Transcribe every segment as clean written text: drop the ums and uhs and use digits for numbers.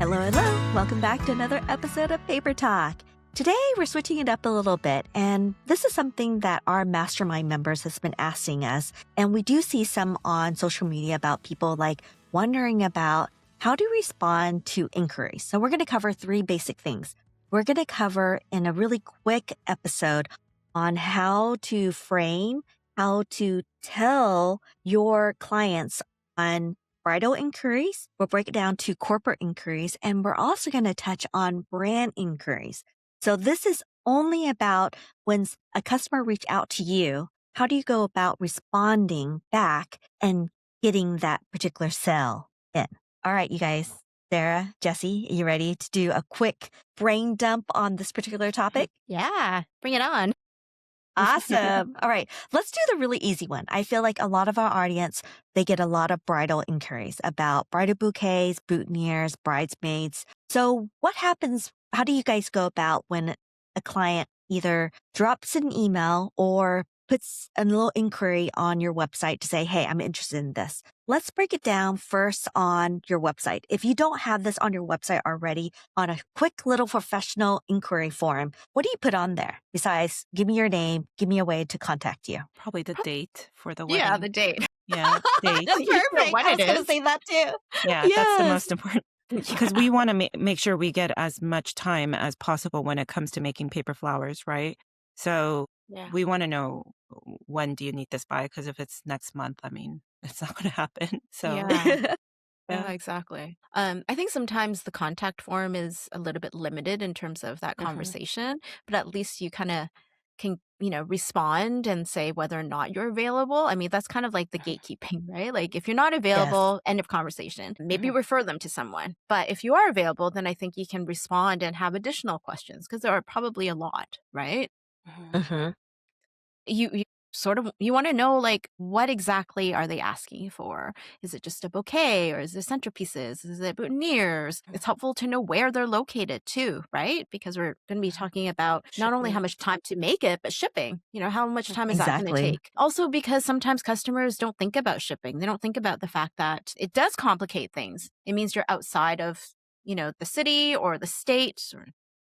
Hello, hello. Welcome back to another episode of Paper Talk. Today, we're switching it up a little bit, and this is something that our mastermind members has been asking us, and we do see some on social media about people like wondering about how to respond to inquiries. So we're going to cover three basic things. We're going to cover in a really quick episode on how to frame, how to tell your clients on bridal inquiries. We'll break it down to corporate inquiries, and we're also going to touch on brand inquiries. So this is only about when a customer reach out to you, how do you go about responding back and getting that particular sale in? All right, you guys, Sarah, Jesse, are you ready to do a quick brain dump on this particular topic? Yeah, bring it on. Awesome. All right, let's do the really easy one. I feel like a lot of our audience, they get a lot of bridal inquiries about bridal bouquets, boutonnieres, bridesmaids. So what happens? How do you guys go about when a client either drops an email or puts a little inquiry on your website to say, hey, I'm interested in this? Let's break it down first on your website. If you don't have this on your website already, on a quick little professional inquiry form, what do you put on there besides give me your name, give me a way to contact you? Probably the date for the Yeah, wedding. the date. Yeah, date. That's perfect. I was going to say that too. Yeah, that's the Yes. most important. Because we want to make sure we get as much time as possible when it comes to making paper flowers, right? So Yeah. we want to know, when do you need this by? Because if it's next month, I mean, it's not going to happen. So Yeah. yeah. Yeah, exactly. I think sometimes the contact form is a little bit limited in terms of that Mhm. conversation, but at least you kind of can, respond and say whether or not you're available. I mean, that's kind of like the gatekeeping, right? Like if you're not available, end of conversation. Maybe Mhm. refer them to someone. But if you are available, then I think you can respond and have additional questions because there are probably a lot, right? Mhm. Mhm. You sort of you want to know like what exactly are they asking for? Is it just a bouquet or is it centerpieces? Is it boutonnieres? It's helpful to know where they're located too, right? Because we're going to be talking about not only how Shipping. much time to make it, but shipping. How much time is that going to Exactly. take? Also, because sometimes customers don't think about shipping. They don't think about the fact that it does complicate things. It means you're outside of, the city or the state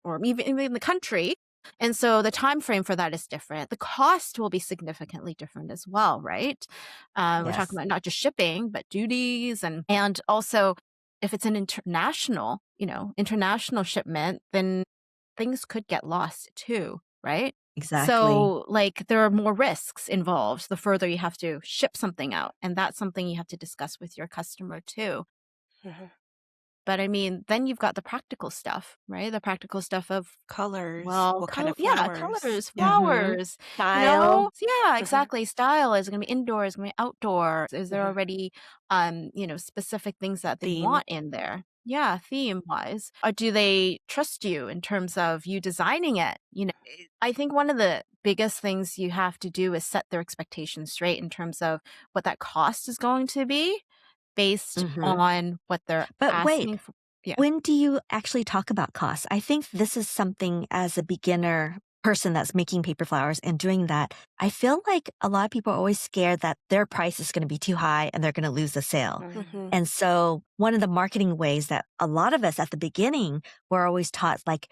or even the country. And so the time frame for that is different. The cost will be significantly different as well, right? We're Yes. talking about not just shipping, but duties and also if it's an international shipment, then things could get lost too, right? Exactly. So like there are more risks involved the further you have to ship something out. And that's something you have to discuss with your customer too. Mhm. But I mean, then you've got the practical stuff, right? The practical stuff of Colors. well, What kind of yeah, flowers? colors, Yeah. flowers, Style. Yeah, Mhm. exactly. Style. Is it going to be indoors? Is it going to be outdoors? Is there Mhm. already, specific things that they Theme. want in there? Yeah, theme wise. Or do they trust you in terms of you designing it? I think one of the biggest things you have to do is set their expectations straight in terms of what that cost is going to be based Mhm. on what they're But wait, asking for. Yeah. when do you actually talk about costs? I think this is something as a beginner person that's making paper flowers and doing that. I feel like a lot of people are always scared that their price is going to be too high and they're going to lose the sale. Mhm. And so one of the marketing ways that a lot of us at the beginning were always taught, like,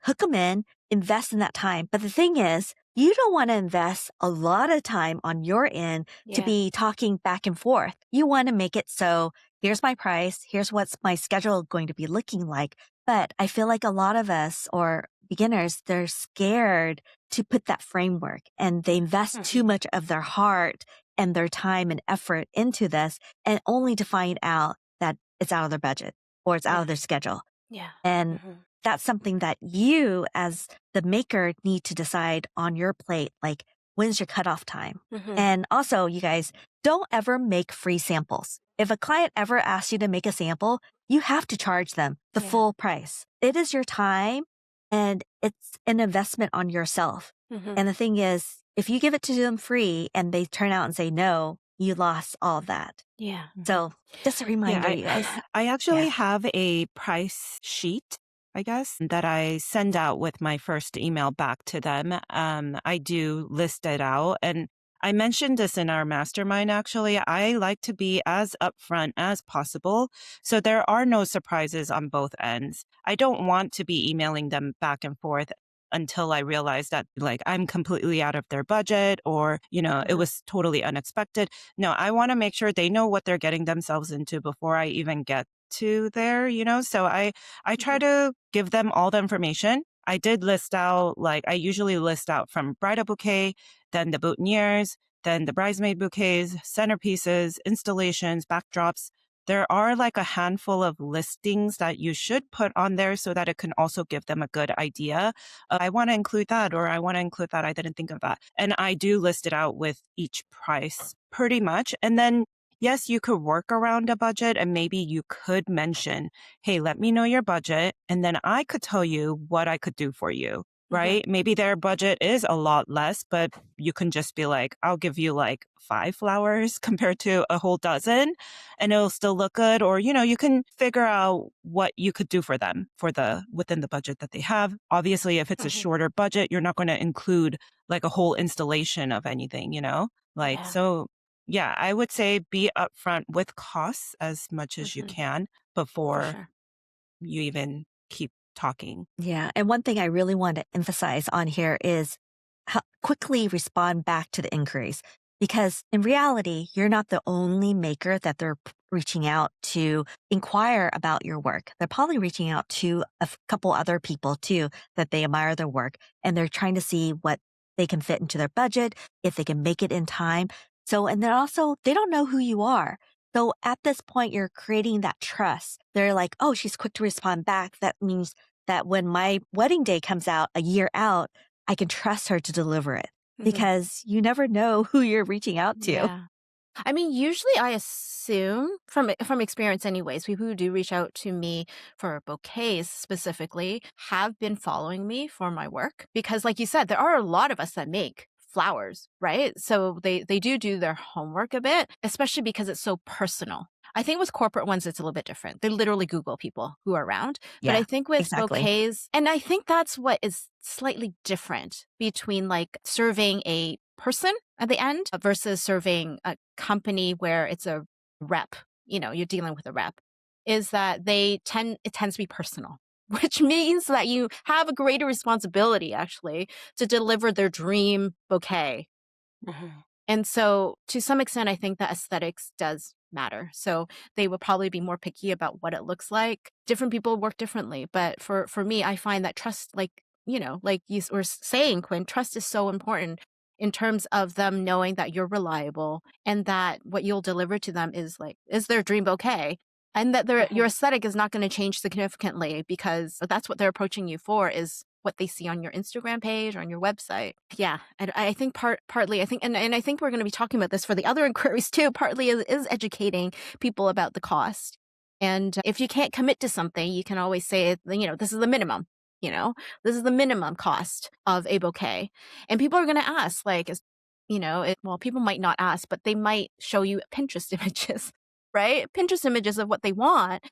hook them in, invest in that time. But the thing is, you don't want to invest a lot of time on your end to Yeah. be talking back and forth. You want to make it so here's my price, here's what's my schedule going to be looking like. But I feel like a lot of us or beginners, they're scared to put that framework and they invest too much of their heart and their time and effort into this and only to find out that it's out of their budget or it's out of their schedule. Yeah. And Mhm. that's something that you as the maker need to decide on your plate, like when's your cutoff time? Mhm. And also, you guys, don't ever make free samples. If a client ever asks you to make a sample, you have to charge them the Yeah. full price. It is your time and it's an investment on yourself. Mhm. And the thing is, if you give it to them free and they turn out and say no, you lost all of that. Yeah. So just a reminder, you guys. I actually Yeah. have a price sheet, I guess, that I send out with my first email back to them. I do list it out, and I mentioned this in our mastermind, actually. I like to be as upfront as possible. So there are no surprises on both ends. I don't want to be emailing them back and forth until I realize that like I'm completely out of their budget or, it was totally unexpected. No, I want to make sure they know what they're getting themselves into before I even get to there, So I try to give them all the information. I did list out, like I usually list out from bridal bouquet, then the boutonnieres, then the bridesmaid bouquets, centerpieces, installations, backdrops. There are like a handful of listings that you should put on there so that it can also give them a good idea. I want to include that, or I want to include that. I didn't think of that. And I do list it out with each price pretty much. And then, yes, you could work around a budget and maybe you could mention, hey, let me know your budget. And then I could tell you what I could do for you. Right? Maybe their budget is a lot less, but you can just be like, I'll give you like 5 flowers compared to a whole dozen and it'll still look good. Or, you can figure out what you could do for them within the budget that they have. Obviously, if it's a shorter budget, you're not going to include like a whole installation of anything, so yeah, I would say be upfront with costs as much as you can before you even keep talking. Yeah. And one thing I really want to emphasize on here is quickly respond back to the inquiries. Because in reality, you're not the only maker that they're reaching out to inquire about your work. They're probably reaching out to a couple other people too that they admire their work. And they're trying to see what they can fit into their budget, if they can make it in time. So, and then also, they don't know who you are. So at this point, you're creating that trust. They're like, oh, she's quick to respond back. That means that when my wedding day comes out a year out, I can trust her to deliver it because you never know who you're reaching out to. Yeah. I mean, usually I assume from experience anyways, people who do reach out to me for bouquets specifically have been following me for my work because like you said, there are a lot of us that make flowers, right? So they do their homework a bit, especially because it's so personal. I think with corporate ones, it's a little bit different. They literally Google people who are around. Yeah, but I think with exactly. bouquets, and I think that's what is slightly different between like serving a person at the end versus serving a company where it's a rep, you're dealing with a rep, is that it tends to be personal, which means that you have a greater responsibility actually to deliver their dream bouquet. And so to some extent, I think that aesthetics does matter. So they will probably be more picky about what it looks like. Different people work differently. But for me, I find that trust, like you were saying, Quinn, trust is so important in terms of them knowing that you're reliable and that what you'll deliver to them is their dream bouquet. And that your aesthetic is not going to change significantly because that's what they're approaching you for is what they see on your Instagram page or on your website. Yeah. And I think partly, I think, and I think we're going to be talking about this for the other inquiries too, partly is educating people about the cost. And if you can't commit to something, you can always say, this is the minimum, this is the minimum cost of a bouquet. And people are going to ask people might not ask, but they might show you Pinterest images. Right? Pinterest images of what they want.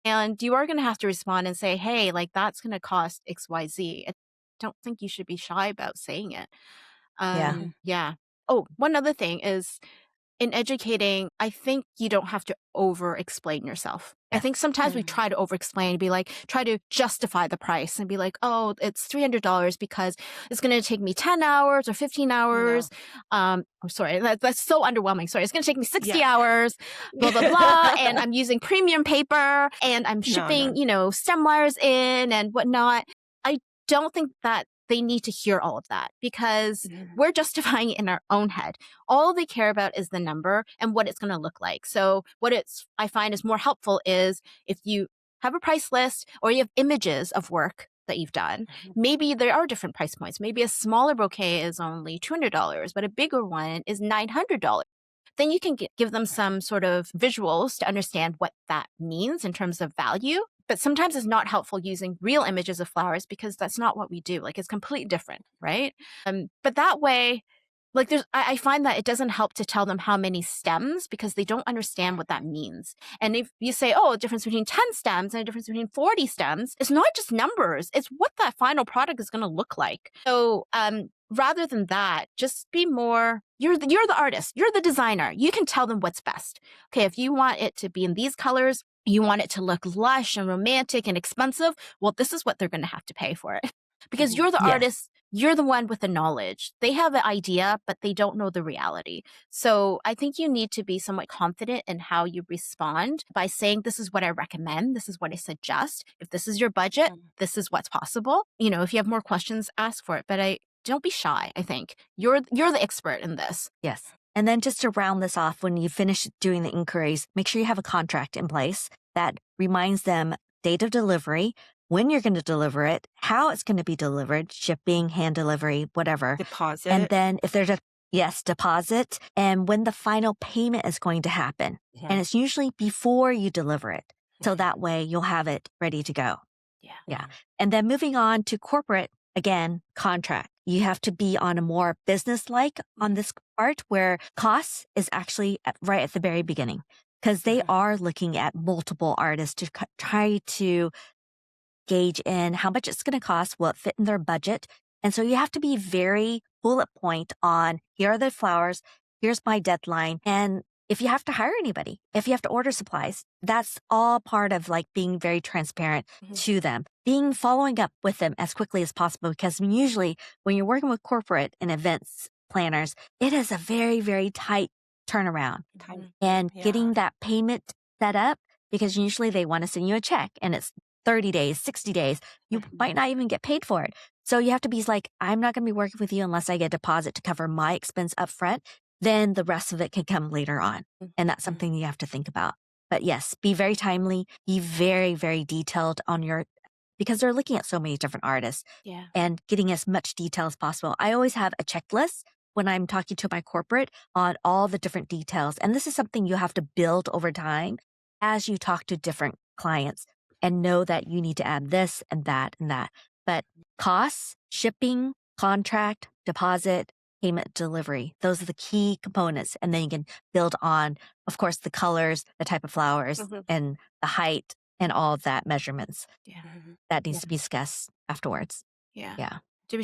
And you are going to have to respond and say, hey, that's going to cost XYZ. I don't think you should be shy about saying it. Yeah. Oh, one other thing is in educating, I think you don't have to over explain yourself. I think sometimes we try to over explain, try to justify the price and be like, oh, it's $300 because it's going to take me 10 hours or 15 hours. I'm sorry, that's so underwhelming. Sorry, it's going to take me 60 hours, blah, blah, blah. And I'm using premium paper and I'm shipping, stem wires in and whatnot. I don't think that they need to hear all of that because we're justifying it in our own head. All they care about is the number and what it's going to look like. So I find is more helpful is if you have a price list or you have images of work that you've done, maybe there are different price points. Maybe a smaller bouquet is only $200, but a bigger one is $900. Then you can give them some sort of visuals to understand what that means in terms of value. But sometimes it's not helpful using real images of flowers because that's not what we do. It's completely different, right? But that way, Like I find that it doesn't help to tell them how many stems because they don't understand what that means. And if you say, oh, a difference between 10 stems and a difference between 40 stems, it's not just numbers, it's what that final product is going to look like. So rather than that, just be more, you're the artist, you're the designer. You can tell them what's best. Okay, if you want it to be in these colors, you want it to look lush and romantic and expensive, well, this is what they're going to have to pay for it. Because you're the Yes. artist, you're the one with the knowledge. They have an idea, but they don't know the reality. So I think you need to be somewhat confident in how you respond by saying, this is what I recommend. This is what I suggest. If this is your budget, this is what's possible. You know, if you have more questions, ask for it. But don't be shy, I think. You're the expert in this. Yes. And then just to round this off, when you finish doing the inquiries, make sure you have a contract in place that reminds them date of delivery, when you're going to deliver it, how it's going to be delivered, shipping, hand delivery, whatever. Deposit. And then if there's deposit, and when the final payment is going to happen. Yeah. And it's usually before you deliver it. So that way you'll have it ready to go. Yeah. And then moving on to corporate, again, contract. You have to be on a more business-like on this part where costs is actually right at the very beginning because they are looking at multiple artists to try to gauge in how much it's going to cost, will it fit in their budget. And so you have to be very bullet point on here are the flowers, here's my deadline. And if you have to hire anybody, if you have to order supplies, that's all part of like being very transparent to them, following up with them as quickly as possible. Because usually when you're working with corporate and events planners, it is a very, very tight turnaround and getting that payment set up because usually they want to send you a check and it's 30 days, 60 days, you might not even get paid for it. So you have to be like, I'm not going to be working with you unless I get a deposit to cover my expense up front. Then the rest of it can come later on. And that's something you have to think about. But yes, be very timely, be very, very detailed on because they're looking at so many different artists and getting as much detail as possible. I always have a checklist when I'm talking to my corporate on all the different details. And this is something you have to build over time as you talk to different clients. And know that you need to add this and that and that. But costs, shipping, contract, deposit, payment, delivery, those are the key components. And then you can build on, of course, the colors, the type of flowers, and the height and all of that measurements. That needs to be discussed afterwards. Yeah. Did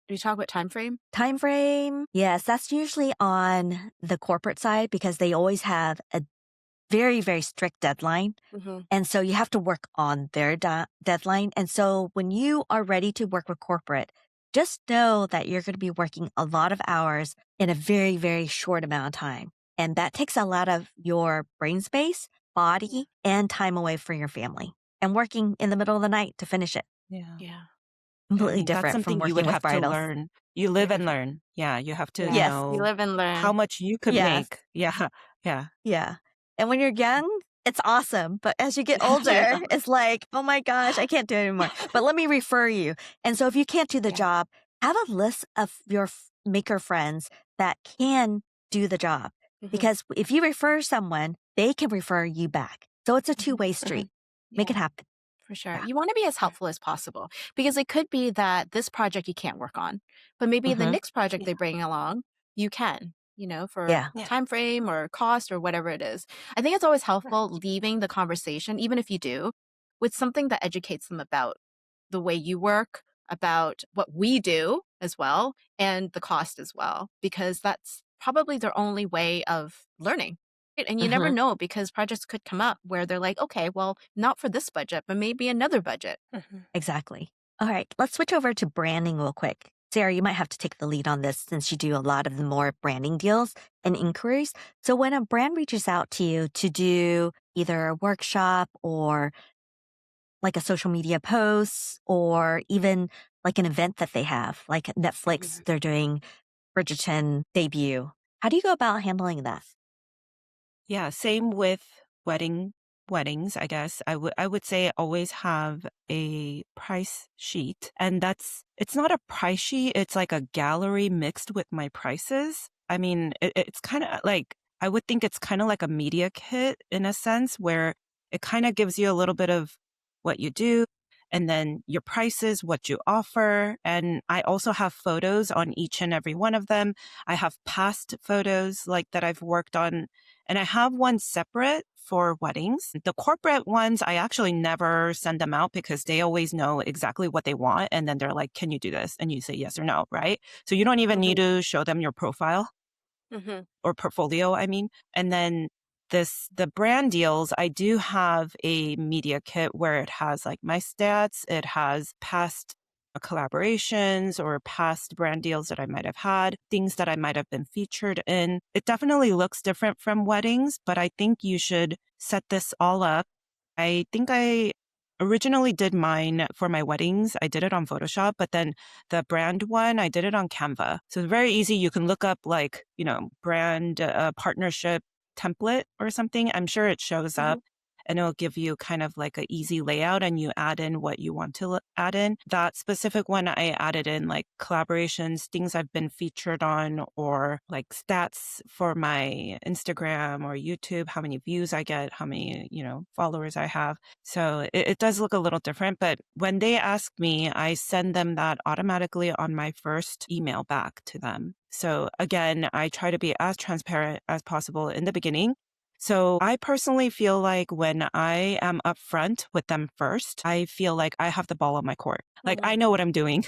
we talk about time frame? Time frame, yes, that's usually on the corporate side because they always have a very, very strict deadline. And so you have to work on their deadline. And so when you are ready to work with corporate, just know that you're going to be working a lot of hours in a very, very short amount of time. And that takes a lot of your brain space, body, and time away from your family and working in the middle of the night to finish it. Yeah. Completely That's different from something you working would with have to bridals. learn. You live and learn. Yeah, you have to Yes. know You live and learn. how much you could Yes. make. Yeah. Yeah. And when you're young, it's awesome. But as you get older, it's like, oh my gosh, I can't do it anymore. But let me refer you. And so if you can't do the job, have a list of your maker friends that can do the job. Because if you refer someone, they can refer you back. So it's a two-way street. Make it happen. For sure. Yeah. You want to be as helpful as possible because it could be that this project you can't work on, but maybe the next project they bring along, you can, for time frame or cost or whatever it is. I think it's always helpful leaving the conversation, even if you do, with something that educates them about the way you work, about what we do as well, and the cost as well, because that's probably their only way of learning. And you never know because projects could come up where they're like, okay, well, not for this budget, but maybe another budget. Exactly. All right, let's switch over to branding real quick. Sarah, you might have to take the lead on this since you do a lot of the more branding deals and inquiries. So when a brand reaches out to you to do either a workshop or like a social media post or even like an event that they have, like Netflix, they're doing Bridgerton debut. How do you go about handling that? Yeah, same with weddings, I guess. I would say always have a price sheet. And it's not a price sheet, it's like a gallery mixed with my prices. I mean, it's kind of like, I would think it's kind of like a media kit in a sense where it kind of gives you a little bit of what you do and then your prices, what you offer. And I also have photos on each and every one of them. I have past photos like that I've worked on, and I have one separate for weddings. The corporate ones, I actually never send them out because they always know exactly what they want. And then they're like, can you do this? And you say yes or no, right? So you don't even need to show them your profile or portfolio, I mean. And then the brand deals, I do have a media kit where it has like my stats, it has past collaborations or past brand deals that I might have had, things that I might have been featured in. It definitely looks different from weddings, but I think you should set this all up. I think I originally did mine for my weddings. I did it on Photoshop, but then the brand one, I did it on Canva. So it's very easy. You can look up like, brand partnership template or something. I'm sure it shows up and it'll give you kind of like an easy layout and you add in what you want to add in. That specific one, I added in like collaborations, things I've been featured on, or like stats for my Instagram or YouTube, how many views I get, how many, followers I have. So it does look a little different, but when they ask me, I send them that automatically on my first email back to them. So again, I try to be as transparent as possible in the beginning. So I personally feel like when I am upfront with them first, I feel like I have the ball on my court. Like I know what I'm doing.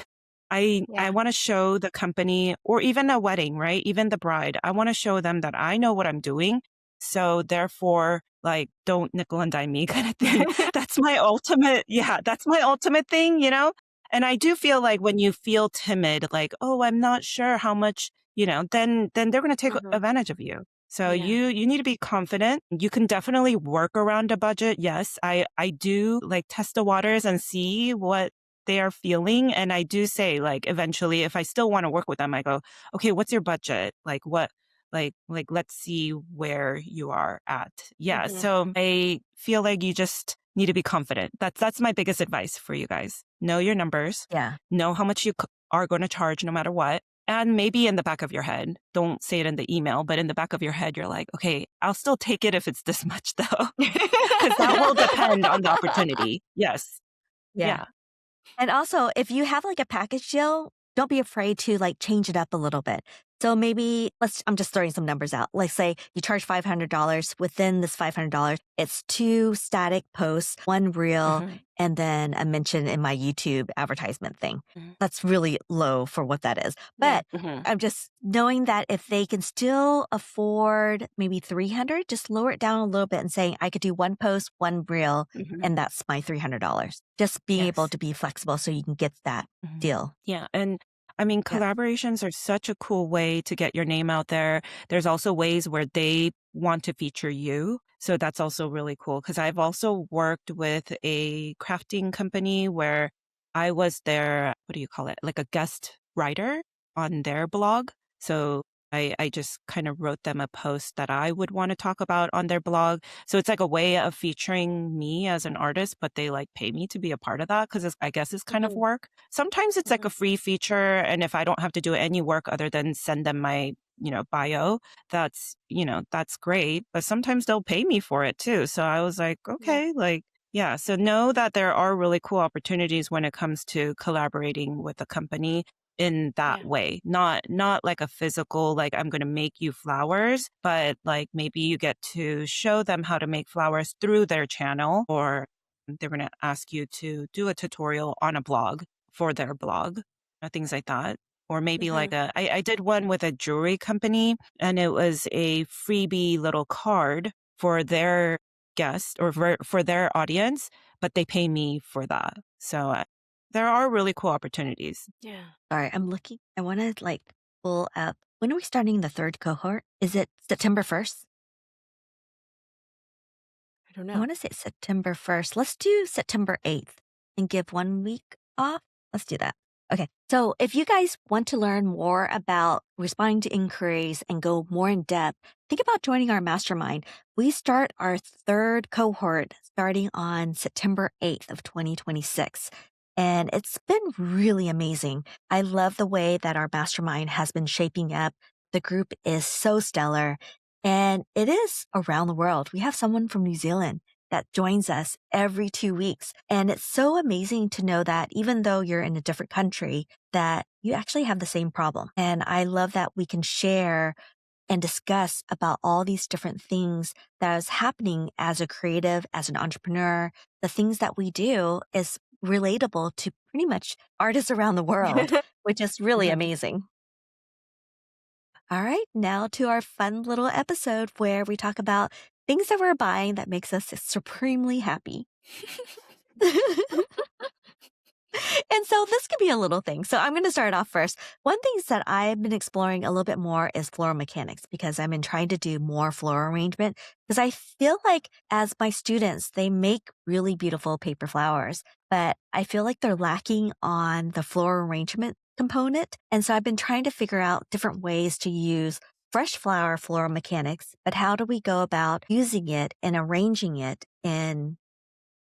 I want to show the company or even a wedding, right? Even the bride, I want to show them that I know what I'm doing. So therefore, like, don't nickel and dime me kind of thing. That's my ultimate. Yeah, that's my ultimate thing, And I do feel like when you feel timid, like, oh, I'm not sure how much, then they're going to take advantage of you. So you need to be confident. You can definitely work around a budget. Yes, I do like test the waters and see what they are feeling. And I do say like eventually if I still want to work with them, I go, okay, what's your budget? Like what, like let's see where you are at. Yeah. So I feel like you just need to be confident. That's my biggest advice for you guys. Know your numbers. Yeah. Know how much you are going to charge no matter what. And maybe in the back of your head, don't say it in the email, but in the back of your head, you're like, okay, I'll still take it if it's this much though. Because that will depend on the opportunity. Yes. Yeah. And also, if you have like a package deal, don't be afraid to like change it up a little bit. So maybe I'm just throwing some numbers out. Like say you charge $500. Within this $500, it's 2 static posts, 1 reel, and then a mention in my YouTube advertisement thing. That's really low for what that is. But I'm just knowing that if they can still afford maybe 300, just lower it down a little bit and saying I could do 1 post, 1 reel, and that's my $300. Just being able to be flexible so you can get that deal. Yeah. And I mean, collaborations are such a cool way to get your name out there. There's also ways where they want to feature you. So that's also really cool because I've also worked with a crafting company where I was their, what do you call it? Like a guest writer on their blog. So I just kind of wrote them a post that I would want to talk about on their blog. So it's like a way of featuring me as an artist, but they like pay me to be a part of that because I guess it's kind of work. Sometimes it's like a free feature. And if I don't have to do any work other than send them my, bio, that's great. But sometimes they'll pay me for it too. So I was like, okay, so know that there are really cool opportunities when it comes to collaborating with a company in that way, not like a physical, like I'm going to make you flowers, but like maybe you get to show them how to make flowers through their channel, or they're going to ask you to do a tutorial on a blog for their blog, things like that. Or maybe like I did one with a jewelry company and it was a freebie little card for their guest or for their audience, but they pay me for that. So there are really cool opportunities. Yeah. All right, I'm looking. I want to like pull up. When are we starting the 3rd cohort? Is it September 1st? I don't know. I want to say September 1st. Let's do September 8th and give 1 week off. Let's do that. Okay. So if you guys want to learn more about responding to inquiries and go more in depth, think about joining our mastermind. We start our 3rd cohort starting on September 8th of 2026. And it's been really amazing. I love the way that our mastermind has been shaping up. The group is so stellar and it is around the world. We have someone from New Zealand that joins us every 2 weeks. And it's so amazing to know that even though you're in a different country, that you actually have the same problem. And I love that we can share and discuss about all these different things that is happening as a creative, as an entrepreneur. The things that we do is relatable to pretty much artists around the world, which is really amazing. All right, now to our fun little episode where we talk about things that we're buying that makes us supremely happy. And so this could be a little thing. So I'm going to start off first. One thing that I've been exploring a little bit more is floral mechanics because I've been trying to do more floral arrangement because I feel like as my students, they make really beautiful paper flowers, but I feel like they're lacking on the floral arrangement component. And so I've been trying to figure out different ways to use fresh flower floral mechanics, but how do we go about using it and arranging it in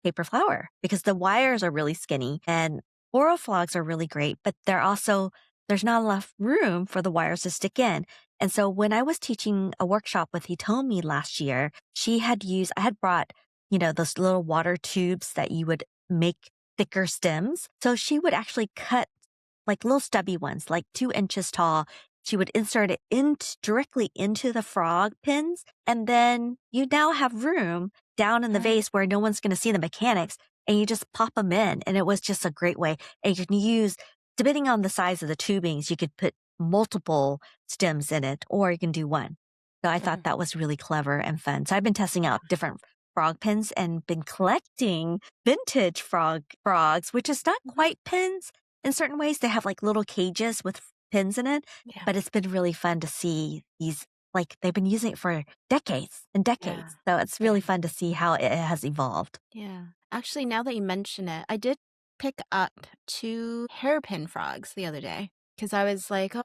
paper flower? Because the wires are really skinny and floral frogs are really great, but there's not enough room for the wires to stick in. And so when I was teaching a workshop with Hitomi last year, I had brought, those little water tubes that you would make thicker stems. So she would actually cut like little stubby ones, like 2 inches tall. She would insert it directly into the frog pins. And then you now have room down in the vase where no one's going to see the mechanics and you just pop them in. And it was just a great way. And you can use, depending on the size of the tubings, you could put multiple stems in it or you can do one. So I thought that was really clever and fun. So I've been testing out different frog pins and been collecting vintage frogs, which is not quite pins. In certain ways, they have like little cages with pins in it, but it's been really fun to see these, like they've been using it for decades and decades. So it's really fun to see how it has evolved. Yeah. Actually, now that you mention it, I did pick up 2 hairpin frogs the other day because I was like, oh,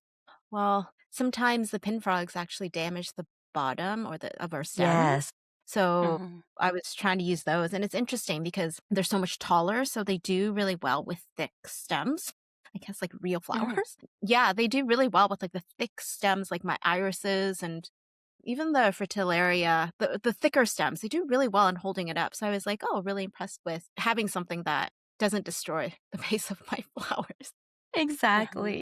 well, sometimes the pin frogs actually damage the bottom of our stem. Yes. So I was trying to use those. And it's interesting because they're so much taller. So they do really well with thick stems. I guess like real flowers. Yeah, they do really well with like the thick stems, like my irises and even the fritillaria, the thicker stems. They do really well in holding it up. So I was like, oh, really impressed with having something that doesn't destroy the base of my flowers. Exactly.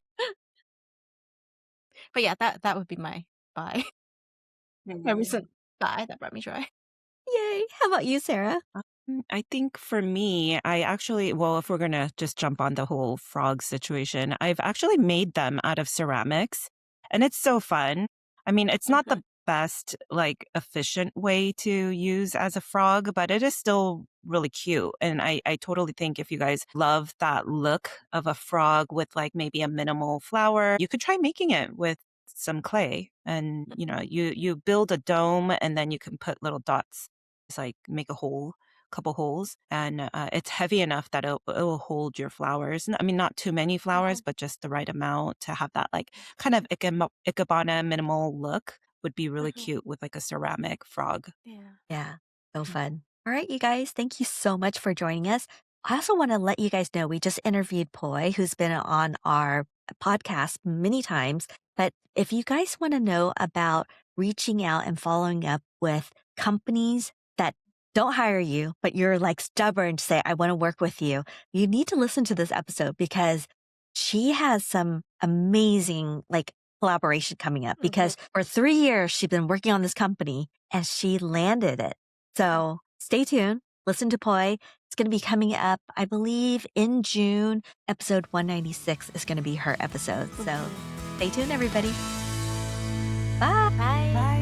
But yeah, that would be my buy. My recent buy that brought me joy. Yay. How about you, Sarah? I think for me, if we're going to just jump on the whole frog situation, I've actually made them out of ceramics and it's so fun. I mean, it's not the best, like efficient way to use as a frog, but it is still really cute. And I totally think if you guys love that look of a frog with like maybe a minimal flower, you could try making it with some clay and, you build a dome and then you can put little dots. It's like make couple holes, and it's heavy enough that it'll hold your flowers. I mean, not too many flowers, but just the right amount to have that like kind of ikebana minimal look would be really cute with like a ceramic frog. Yeah. So fun. All right, you guys, thank you so much for joining us. I also want to let you guys know we just interviewed Poi, who's been on our podcast many times. But if you guys want to know about reaching out and following up with companies that don't hire you, but you're like stubborn to say, I want to work with you, you need to listen to this episode because she has some amazing like collaboration coming up because for 3 years, she's been working on this company and she landed it. So stay tuned. Listen to Poi. It's going to be coming up, I believe, in June. Episode 196 is going to be her episode. So stay tuned, everybody. Bye. Bye.